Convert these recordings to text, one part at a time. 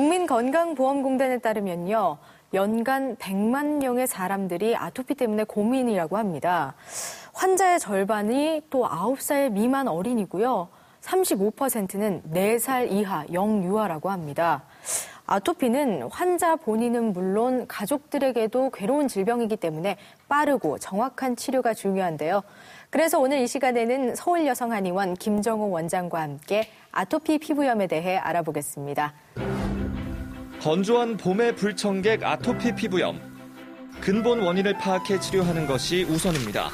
국민건강보험공단에 따르면요. 연간 100만 명의 사람들이 아토피 때문에 고민이라고 합니다. 환자의 절반이 또 9살 미만 어린이고요. 35%는 4살 이하 영유아라고 합니다. 아토피는 환자 본인은 물론 가족들에게도 괴로운 질병이기 때문에 빠르고 정확한 치료가 중요한데요. 그래서 오늘 이 시간에는 서울여성한의원 김정호 원장과 함께 아토피 피부염에 대해 알아보겠습니다. 건조한 봄의 불청객 아토피 피부염. 근본 원인을 파악해 치료하는 것이 우선입니다.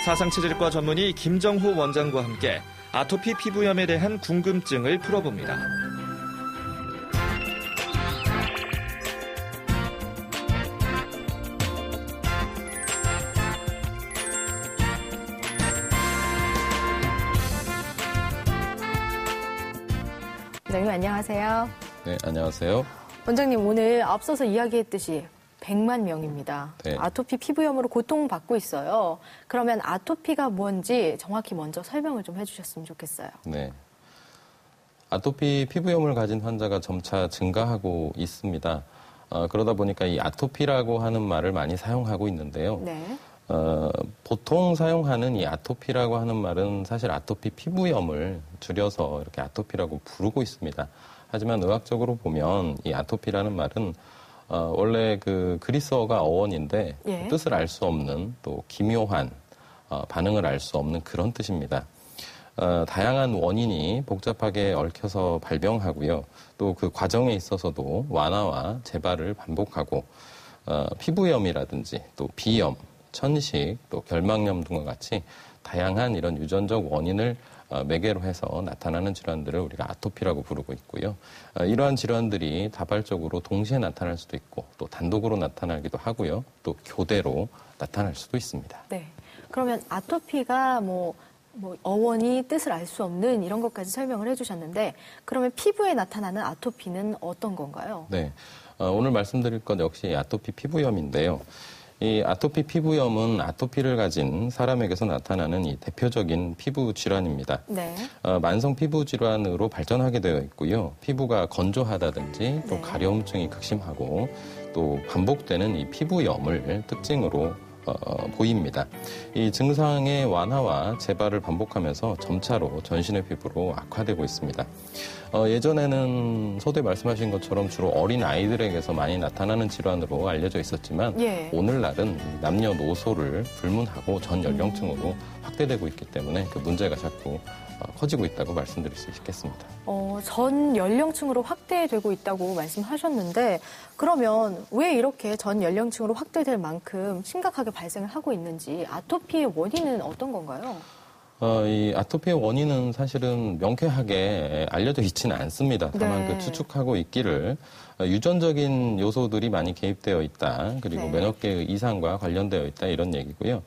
사상체질과 전문의 김정호 원장과 함께 아토피 피부염에 대한 궁금증을 풀어봅니다. 원장님 안녕하세요. 네, 안녕하세요. 원장님 오늘 앞서서 이야기했듯이 100만 명입니다. 네. 아토피 피부염으로 고통받고 있어요. 그러면 아토피가 뭔지 정확히 먼저 설명을 좀 해주셨으면 좋겠어요. 네. 아토피 피부염을 가진 환자가 점차 증가하고 있습니다. 그러다 보니까 이 아토피라고 하는 말을 많이 사용하고 있는데요. 네. 보통 사용하는 이 아토피라고 하는 말은 사실 아토피 피부염을 줄여서 이렇게 아토피라고 부르고 있습니다. 하지만 의학적으로 보면 이 아토피라는 말은 원래 그 그리스어가 어원인데 예. 뜻을 알 수 없는 또 기묘한 반응을 알 수 없는 그런 뜻입니다. 다양한 원인이 복잡하게 얽혀서 발병하고요. 또 그 과정에 있어서도 완화와 재발을 반복하고 피부염이라든지 또 비염, 천식, 또 결막염 등과 같이 다양한 이런 유전적 원인을 매개로 해서 나타나는 질환들을 우리가 아토피라고 부르고 있고요. 이러한 질환들이 다발적으로 동시에 나타날 수도 있고 또 단독으로 나타나기도 하고요. 또 교대로 나타날 수도 있습니다. 네. 그러면 아토피가 어원이 뜻을 알 수 없는 이런 것까지 설명을 해주셨는데 그러면 피부에 나타나는 아토피는 어떤 건가요? 네. 오늘 말씀드릴 것 역시 아토피 피부염인데요. 이 아토피 피부염은 아토피를 가진 사람에게서 나타나는 이 대표적인 피부 질환입니다. 네. 만성 피부 질환으로 발전하게 되어 있고요. 피부가 건조하다든지 또 네. 가려움증이 극심하고 또 반복되는 이 피부염을 특징으로 보입니다. 이 증상의 완화와 재발을 반복하면서 점차로 전신의 피부로 악화되고 있습니다. 예전에는 서두에 말씀하신 것처럼 주로 어린 아이들에게서 많이 나타나는 질환으로 알려져 있었지만 예. 오늘날은 남녀노소를 불문하고 전 연령층으로 확대되고 있기 때문에 그 문제가 자꾸 커지고 있다고 말씀드릴 수 있겠습니다. 전 연령층으로 확대되고 있다고 말씀하셨는데 그러면 왜 이렇게 전 연령층으로 확대될 만큼 심각하게 발생을 하고 있는지 아토피의 원인은 어떤 건가요? 이 아토피의 원인은 사실은 명쾌하게 알려져 있지는 않습니다. 다만 네. 그 추측하고 있기를 유전적인 요소들이 많이 개입되어 있다. 그리고 네. 면역계의 이상과 관련되어 있다. 이런 얘기고요.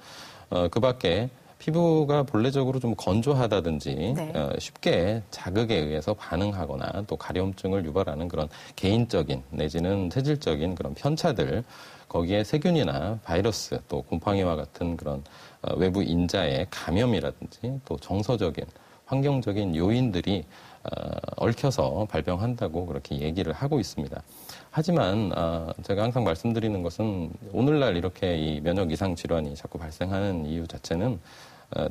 그 밖에 피부가 본래적으로 좀 건조하다든지 네. 쉽게 자극에 의해서 반응하거나 또 가려움증을 유발하는 그런 개인적인 내지는 체질적인 그런 편차들 거기에 세균이나 바이러스 또 곰팡이와 같은 그런 외부 인자의 감염이라든지 또 정서적인 환경적인 요인들이 얽혀서 발병한다고 그렇게 얘기를 하고 있습니다. 하지만 제가 항상 말씀드리는 것은 오늘날 이렇게 이 면역 이상 질환이 자꾸 발생하는 이유 자체는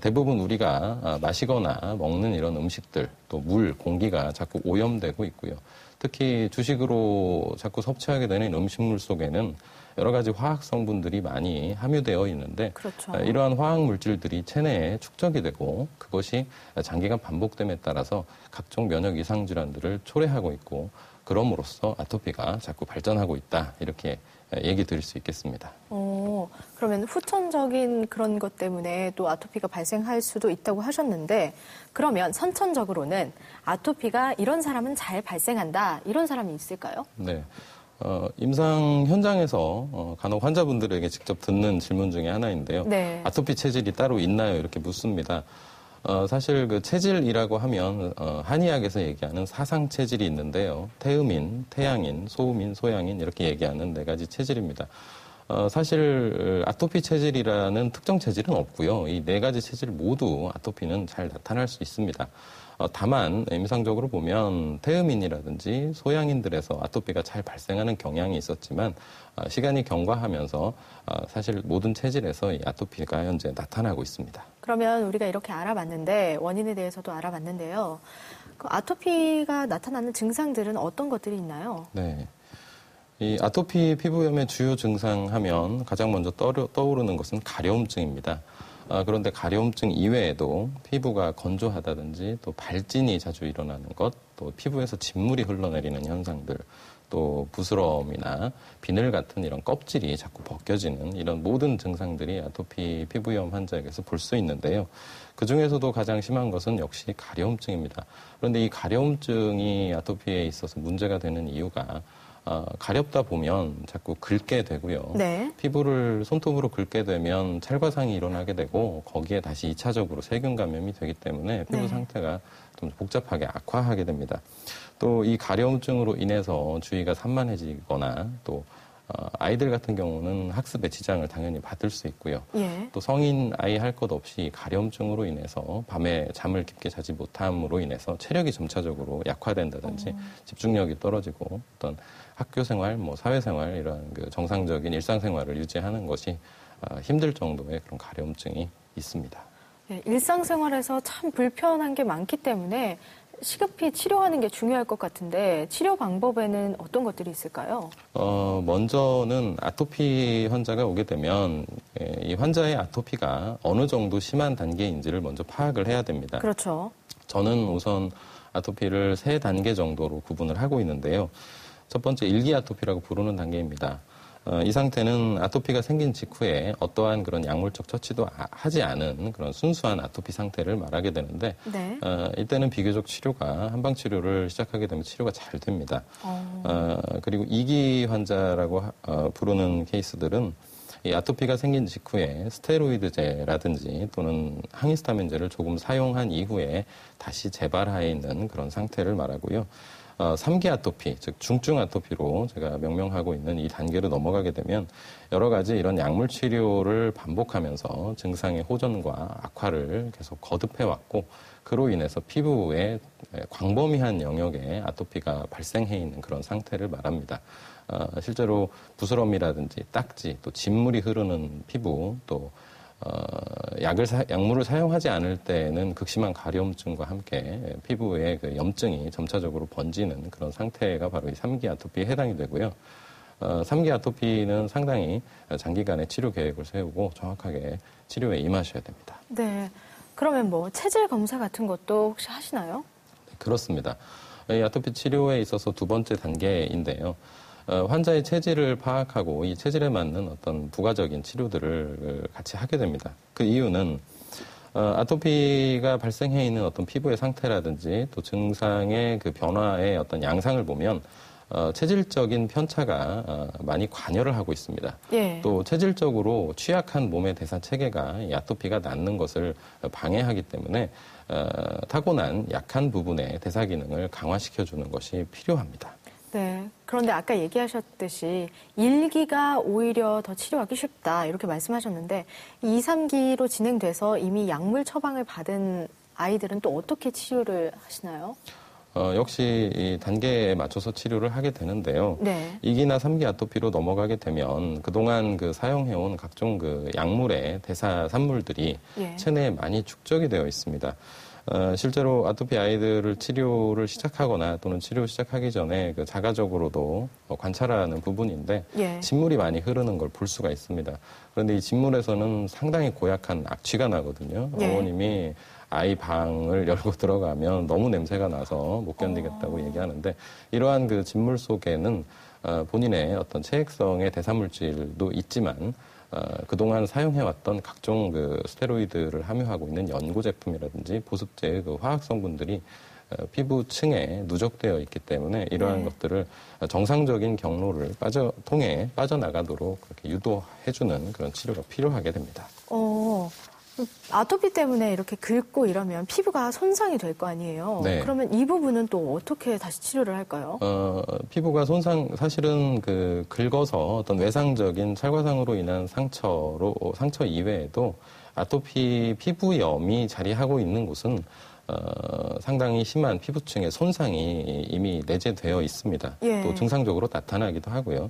대부분 우리가 마시거나 먹는 이런 음식들 또 물, 공기가 자꾸 오염되고 있고요. 특히 주식으로 자꾸 섭취하게 되는 음식물 속에는 여러 가지 화학 성분들이 많이 함유되어 있는데 그렇죠. 이러한 화학 물질들이 체내에 축적이 되고 그것이 장기간 반복됨에 따라서 각종 면역 이상 질환들을 초래하고 있고 그럼으로써 아토피가 자꾸 발전하고 있다 이렇게 얘기 드릴 수 있겠습니다. 그러면 후천적인 그런 것 때문에 또 아토피가 발생할 수도 있다고 하셨는데 그러면 선천적으로는 아토피가 이런 사람은 잘 발생한다 이런 사람이 있을까요? 네. 임상 현장에서 간혹 환자분들에게 직접 듣는 질문 중에 하나인데요. 네. 아토피 체질이 따로 있나요? 이렇게 묻습니다. 사실 그 체질이라고 하면 한의학에서 얘기하는 사상 체질이 있는데요. 태음인, 태양인, 소음인, 소양인 이렇게 얘기하는 네 가지 체질입니다. 사실 아토피 체질이라는 특정 체질은 없고요. 이 네 가지 체질 모두 아토피는 잘 나타날 수 있습니다. 다만 임상적으로 보면 태음인이라든지 소양인들에서 아토피가 잘 발생하는 경향이 있었지만 시간이 경과하면서 사실 모든 체질에서 이 아토피가 현재 나타나고 있습니다. 그러면 우리가 이렇게 알아봤는데 원인에 대해서도 알아봤는데요. 그 아토피가 나타나는 증상들은 어떤 것들이 있나요? 네. 이 아토피 피부염의 주요 증상 하면 가장 먼저 떠오르는 것은 가려움증입니다. 그런데 가려움증 이외에도 피부가 건조하다든지 또 발진이 자주 일어나는 것, 또 피부에서 진물이 흘러내리는 현상들, 또 부스럼이나 비늘 같은 이런 껍질이 자꾸 벗겨지는 이런 모든 증상들이 아토피 피부염 환자에게서 볼 수 있는데요. 그 중에서도 가장 심한 것은 역시 가려움증입니다. 그런데 이 가려움증이 아토피에 있어서 문제가 되는 이유가 가렵다 보면 자꾸 긁게 되고요. 네. 피부를 손톱으로 긁게 되면 찰과상이 일어나게 되고 거기에 다시 2차적으로 세균 감염이 되기 때문에 피부 네. 상태가 좀 복잡하게 악화하게 됩니다. 또 이 가려움증으로 인해서 주위가 산만해지거나 또 아이들 같은 경우는 학습에 지장을 당연히 받을 수 있고요. 예. 또 성인 아이 할 것 없이 가려움증으로 인해서 밤에 잠을 깊게 자지 못함으로 인해서 체력이 점차적으로 약화된다든지 집중력이 떨어지고 어떤 학교 생활, 사회 생활 이런 그 정상적인 일상 생활을 유지하는 것이 힘들 정도의 그런 가려움증이 있습니다. 네, 일상생활에서 참 불편한 게 많기 때문에 시급히 치료하는 게 중요할 것 같은데 치료 방법에는 어떤 것들이 있을까요? 먼저는 아토피 환자가 오게 되면 이 환자의 아토피가 어느 정도 심한 단계인지를 먼저 파악을 해야 됩니다. 그렇죠. 저는 우선 아토피를 3단계 정도로 구분을 하고 있는데요. 첫 번째 1기 아토피라고 부르는 단계입니다. 이 상태는 아토피가 생긴 직후에 어떠한 그런 약물적 처치도 하지 않은 그런 순수한 아토피 상태를 말하게 되는데 네. 이때는 비교적 치료가 한방 치료를 시작하게 되면 치료가 잘 됩니다. 그리고 2기 환자라고 부르는 케이스들은 이 아토피가 생긴 직후에 스테로이드제라든지 또는 항히스타민제를 조금 사용한 이후에 다시 재발해 있는 그런 상태를 말하고요. 3기 아토피, 즉 중증 아토피로 제가 명명하고 있는 이 단계로 넘어가게 되면 여러 가지 이런 약물 치료를 반복하면서 증상의 호전과 악화를 계속 거듭해왔고 그로 인해서 피부에 광범위한 영역에 아토피가 발생해 있는 그런 상태를 말합니다. 실제로 부스럼이라든지 딱지, 또 진물이 흐르는 피부, 또 약물을 사용하지 않을 때는 극심한 가려움증과 함께 피부에 그 염증이 점차적으로 번지는 그런 상태가 바로 이 3기 아토피에 해당이 되고요. 3기 아토피는 상당히 장기간의 치료 계획을 세우고 정확하게 치료에 임하셔야 됩니다. 네. 그러면 체질 검사 같은 것도 혹시 하시나요? 네, 그렇습니다. 이 아토피 치료에 있어서 두 번째 단계인데요. 환자의 체질을 파악하고 이 체질에 맞는 어떤 부가적인 치료들을 같이 하게 됩니다. 그 이유는 아토피가 발생해 있는 어떤 피부의 상태라든지 또 증상의 그 변화의 어떤 양상을 보면 체질적인 편차가 많이 관여를 하고 있습니다. 예. 또 체질적으로 취약한 몸의 대사 체계가 이 아토피가 낫는 것을 방해하기 때문에 타고난 약한 부분의 대사 기능을 강화시켜주는 것이 필요합니다. 네. 그런데 아까 얘기하셨듯이 1기가 오히려 더 치료하기 쉽다 이렇게 말씀하셨는데 2, 3기로 진행돼서 이미 약물 처방을 받은 아이들은 또 어떻게 치료를 하시나요? 역시 이 단계에 맞춰서 치료를 하게 되는데요. 네. 2기나 3기 아토피로 넘어가게 되면 그동안 그 사용해온 각종 그 약물의 대사 산물들이 예. 체내에 많이 축적이 되어 있습니다. 실제로 아토피 아이들을 치료를 시작하거나 또는 치료 시작하기 전에 그 자가적으로도 관찰하는 부분인데 예. 진물이 많이 흐르는 걸 볼 수가 있습니다. 그런데 이 진물에서는 상당히 고약한 악취가 나거든요. 예. 어머님이 아이 방을 열고 들어가면 너무 냄새가 나서 못 견디겠다고 얘기하는데 이러한 그 진물 속에는 본인의 어떤 체액성의 대사물질도 있지만 그동안 사용해왔던 각종 그 스테로이드를 함유하고 있는 연고 제품이라든지 보습제의 그 화학 성분들이 피부층에 누적되어 있기 때문에 이러한 것들을 정상적인 경로를 통해 빠져나가도록 그렇게 유도해주는 그런 치료가 필요하게 됩니다. 아토피 때문에 이렇게 긁고 이러면 피부가 손상이 될 거 아니에요. 네. 그러면 이 부분은 또 어떻게 다시 치료를 할까요? 피부가 사실은 긁어서 어떤 외상적인 찰과상으로 인한 상처 이외에도 아토피 피부염이 자리하고 있는 곳은 상당히 심한 피부층의 손상이 이미 내재되어 있습니다. 예. 또 증상적으로 나타나기도 하고요.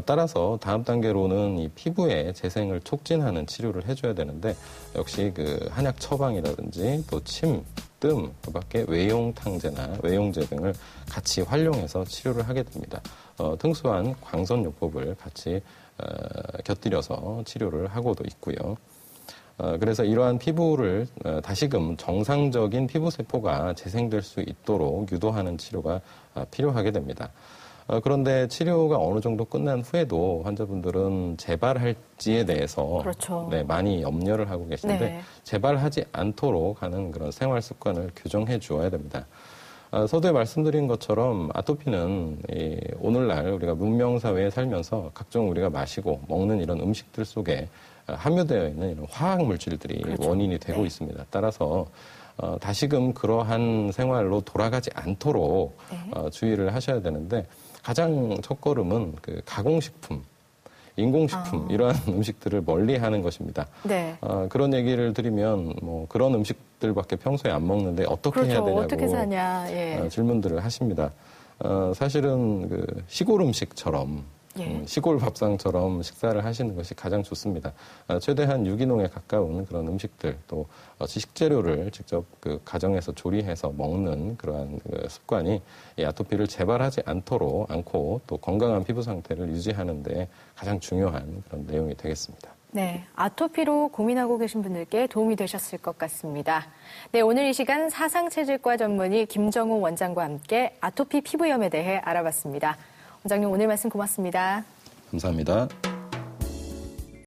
따라서 다음 단계로는 이 피부의 재생을 촉진하는 치료를 해줘야 되는데 역시 한약 처방이라든지 또 침, 뜸, 그밖에 외용탕제나 외용제 등을 같이 활용해서 치료를 하게 됩니다. 특수한 광선요법을 같이 곁들여서 치료를 하고도 있고요. 그래서 이러한 피부를 다시금 정상적인 피부세포가 재생될 수 있도록 유도하는 치료가 필요하게 됩니다. 그런데 치료가 어느 정도 끝난 후에도 환자분들은 재발할지에 대해서 그렇죠. 네, 많이 염려를 하고 계신데 네. 재발하지 않도록 하는 그런 생활 습관을 교정해 주어야 됩니다. 서두에 말씀드린 것처럼 아토피는 오늘날 우리가 문명사회에 살면서 각종 우리가 마시고 먹는 이런 음식들 속에 함유되어 있는 이런 화학 물질들이 그렇죠. 원인이 되고 네. 있습니다. 따라서 다시금 그러한 생활로 돌아가지 않도록 네. 주의를 하셔야 되는데 가장 첫걸음은 가공식품, 인공식품 이러한 음식들을 멀리하는 것입니다. 네. 그런 얘기를 드리면 그런 음식들밖에 평소에 안 먹는데 어떻게 그렇죠. 해야 되냐고 어떻게 사냐. 예. 질문들을 하십니다. 사실은 시골 음식처럼 예. 시골 밥상처럼 식사를 하시는 것이 가장 좋습니다. 최대한 유기농에 가까운 그런 음식들 또 식재료를 직접 가정에서 조리해서 먹는 그러한 습관이 이 아토피를 재발하지 않고 또 건강한 피부 상태를 유지하는 데 가장 중요한 그런 내용이 되겠습니다. 네, 아토피로 고민하고 계신 분들께 도움이 되셨을 것 같습니다. 네, 오늘 이 시간 사상체질과 전문의 김정우 원장과 함께 아토피 피부염에 대해 알아봤습니다. 원장님 오늘 말씀 고맙습니다. 감사합니다.